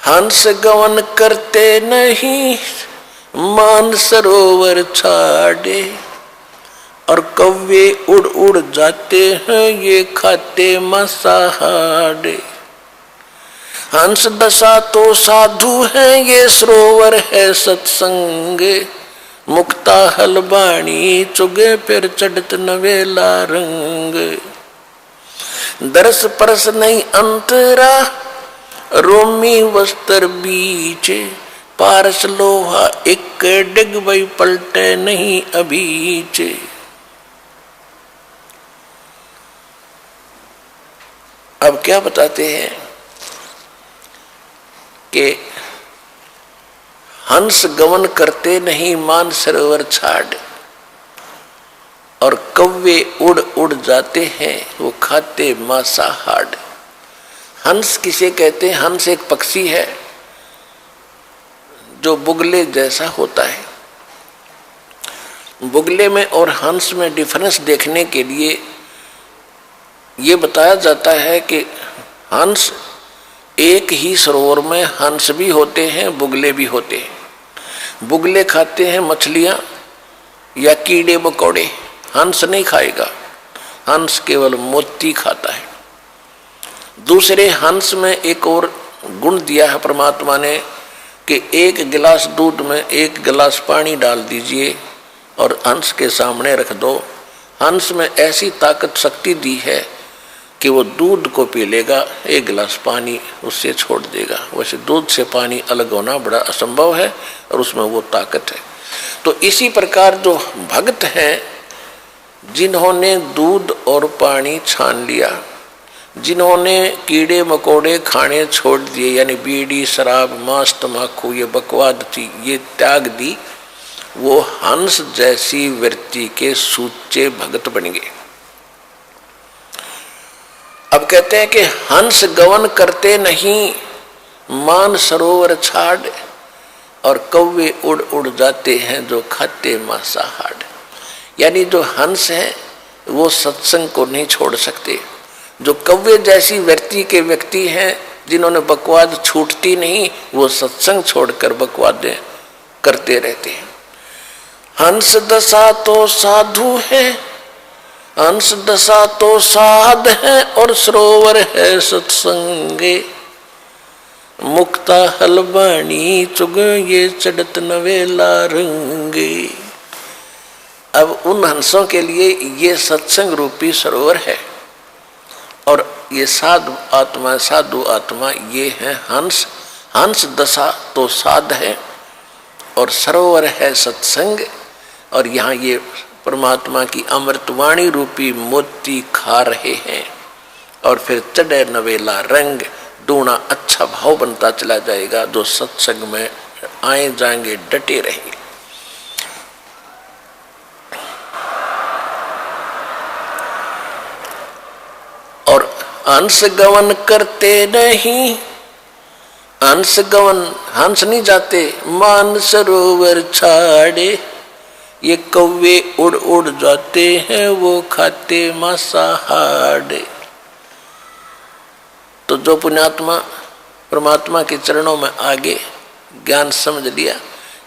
हंस गवन करते नहीं मान सरोवर छाड़े, और कौवे उड़ उड़ जाते हैं ये खाते मांसाहारे। हंस दशा तो साधु है ये सरोवर है सत्संग, मुक्ता हलबाणी चुगे फिर चढ़त नवेला रंग। दरस परस नहीं अंतरा रोमी वस्त्र बीच, पारस लोहा एक डिग वही पलटे नहीं अभीच। अब क्या बताते हैं कि हंस गमन करते नहीं मान सरोवर छाड़, और कौवे उड़ उड़ जाते हैं वो खाते मांसाहार। हंस किसे कहते हैं? हंस एक पक्षी है जो बुगले जैसा होता है। बुगले में और हंस में डिफरेंस देखने के लिए ये बताया जाता है कि हंस एक ही सरोवर में हंस भी होते हैं बुगले भी होते हैं। बुगले खाते हैं मछलियां या कीड़े मकोड़े, हंस नहीं खाएगा, हंस केवल मोती खाता है। दूसरे हंस में एक और गुण दिया है परमात्मा ने कि एक गिलास दूध में एक गिलास पानी डाल दीजिए और हंस के सामने रख दो। हंस में ऐसी ताकत शक्ति दी है कि वो दूध को पी लेगा, एक गिलास पानी उससे छोड़ देगा। वैसे दूध से पानी अलग होना बड़ा असंभव है और उसमें वो ताकत है। तो इसी प्रकार जो भक्त हैं जिन्होंने दूध और पानी छान लिया, जिन्होंने कीड़े मकोड़े खाने छोड़ दिए, यानी बीड़ी शराब मांस तम्बाकू ये बकवाद थी ये त्याग दी, वो हंस जैसी वृत्ति के सूचे भक्त बन गए। अब कहते हैं कि हंस गवन करते नहीं मान सरोवर छाड़, और कौवे उड़ उड़ जाते हैं जो खाते मांसाहार। यानी जो हंस है वो सत्संग को नहीं छोड़ सकते। जो कौवे जैसी वृत्ति के व्यक्ति हैं जिन्होंने बकवाद छूटती नहीं, वो सत्संग छोड़कर बकवाद करते रहते हैं। हंस दशा तो साधु है, हंस दशा तो साध है, और सरोवर है सत्संगे, मुक्ता हलबाणी चुग ये चढ़त नवेला रंगे। अब उन हंसों के लिए ये सत्संग रूपी सरोवर है, और ये साधु आत्मा ये है हंस। हंस दशा तो साध है और सरोवर है सत्संग, और यहाँ ये परमात्मा की अमृतवाणी रूपी मोती खा रहे हैं। और फिर चढ़े नवेला रंग, दूना अच्छा भाव बनता चला जाएगा। जो सत्संग में आए जाएंगे डटे रहेंगे। और हंस गवन करते नहीं, हंस गवन हंस नहीं जाते मान सरोवर छाड़े, ये कौवे उड़ उड़ जाते हैं वो खाते मांसाहार। तो जो पुण्यात्मा परमात्मा के चरणों में आगे ज्ञान समझ लिया,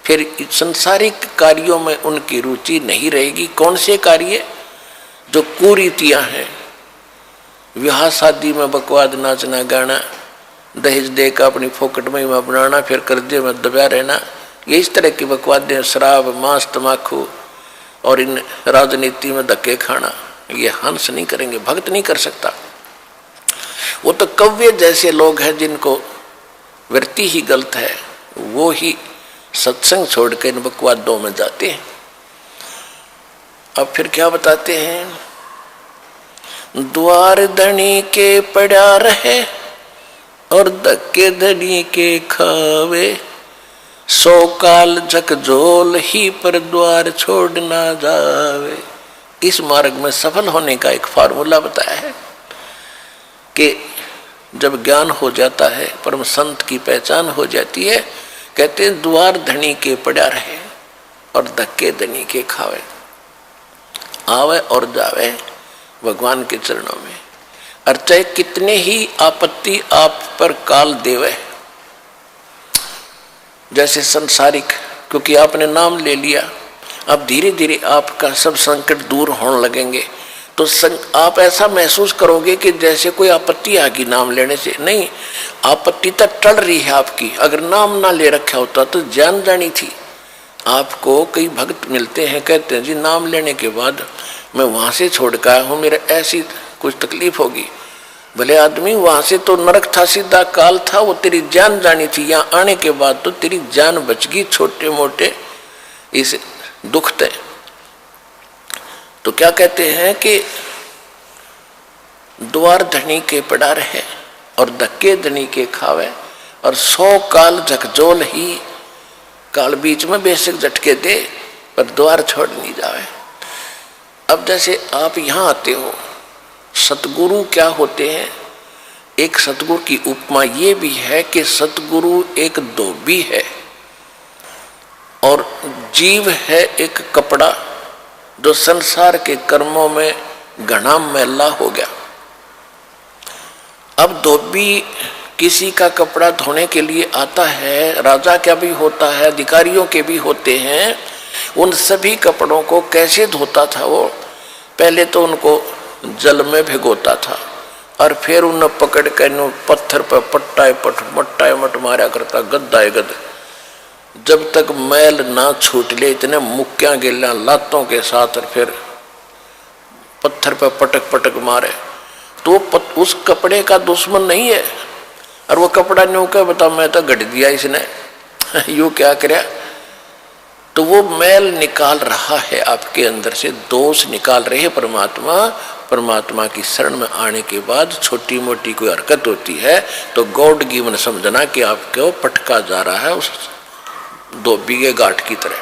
फिर संसारिक कार्यों में उनकी रुचि नहीं रहेगी। कौन से कार्य? जो कुरीतियां हैं, विवाह शादी में बकवाद नाचना गाना, दहेज देकर अपनी फोकट में बनाना, फिर कर्जे में दबा रहना, ये इस तरह की बकवादें, शराब मांस तम्बाकू और इन राजनीति में धक्के खाना, ये हंस नहीं करेंगे, भक्त नहीं कर सकता। वो तो कौवे जैसे लोग हैं जिनको वृत्ति ही गलत है, वो ही सत्संग छोड़ के इन बकवादों में जाते हैं। अब फिर क्या बताते हैं? द्वार धनी के पड़ा रहे और धक्के धनी के खावे, 100 काल झकझोल ही पर द्वार छोड़ ना जावे। इस मार्ग में सफल होने का एक फार्मूला बताया है कि जब ज्ञान हो जाता है, परम संत की पहचान हो जाती है, कहते हैं द्वार धनी के पड़ा रहे और धक्के धनी के खावे। आवे और जावे भगवान के चरणों में, और चाहे कितने ही आपत्ति आप पर काल देवे, जैसे संसारिक, क्योंकि आपने नाम ले लिया, अब धीरे धीरे आपका सब संकट दूर होने लगेंगे। तो आप ऐसा महसूस करोगे कि जैसे कोई आपत्ति आ गई नाम लेने से। नहीं, आपत्ति तक टल रही है आपकी। अगर नाम ना ले रखा होता तो जान जानी थी। आपको कई भक्त मिलते हैं, कहते हैं जी नाम लेने के बाद मैं वहाँ से छोड़ कर आया हूँ, मेरा ऐसी कुछ तकलीफ होगी। भले आदमी, वहाँ से तो नरक था, सीधा काल था, वो तेरी जान जानी थी। यहाँ आने के बाद तो तेरी जान बच गई छोटे मोटे इस दुख थे। तो क्या कहते हैं कि द्वार धनी के पड़ा रहे और धक्के धनी के खावे, और 100 काल झकझोल ही। काल बीच में बेशक झटके दे पर द्वार छोड़ नहीं जावे। अब जैसे आप यहाँ आते हो, सतगुरु क्या होते हैं? एक सतगुरु की उपमा ये भी है कि सतगुरु एक धोबी है और जीव है एक कपड़ा, जो संसार के कर्मों में घना मैला हो गया। अब धोबी किसी का कपड़ा धोने के लिए आता है, राजा का भी होता है, अधिकारियों के भी होते हैं। उन सभी कपड़ों को कैसे धोता था वो? पहले तो उनको जल में भिगोता था और फिर उन्हें पकड़ कर पत्थर पर मट्टा मट मारा करता, गद्दा गद, जब तक मैल ना छूट ले। इतने मुक्कियां गिल्ला लातों के साथ और फिर पत्थर पर पटक पटक मारे। तो उस कपड़े का दुश्मन नहीं है। और वो कपड़ा न्यू क्या बता, मैं तो गढ़ दिया इसने यू क्या करे। तो वो मैल निकाल रहा है आपके अंदर से, दोष निकाल रहे हैं परमात्मा। परमात्मा की शरण में आने के बाद छोटी मोटी कोई हरकत होती है तो गॉड गिवन समझना कि आपको पटका जा रहा है उस धोबी के गांठ की तरह।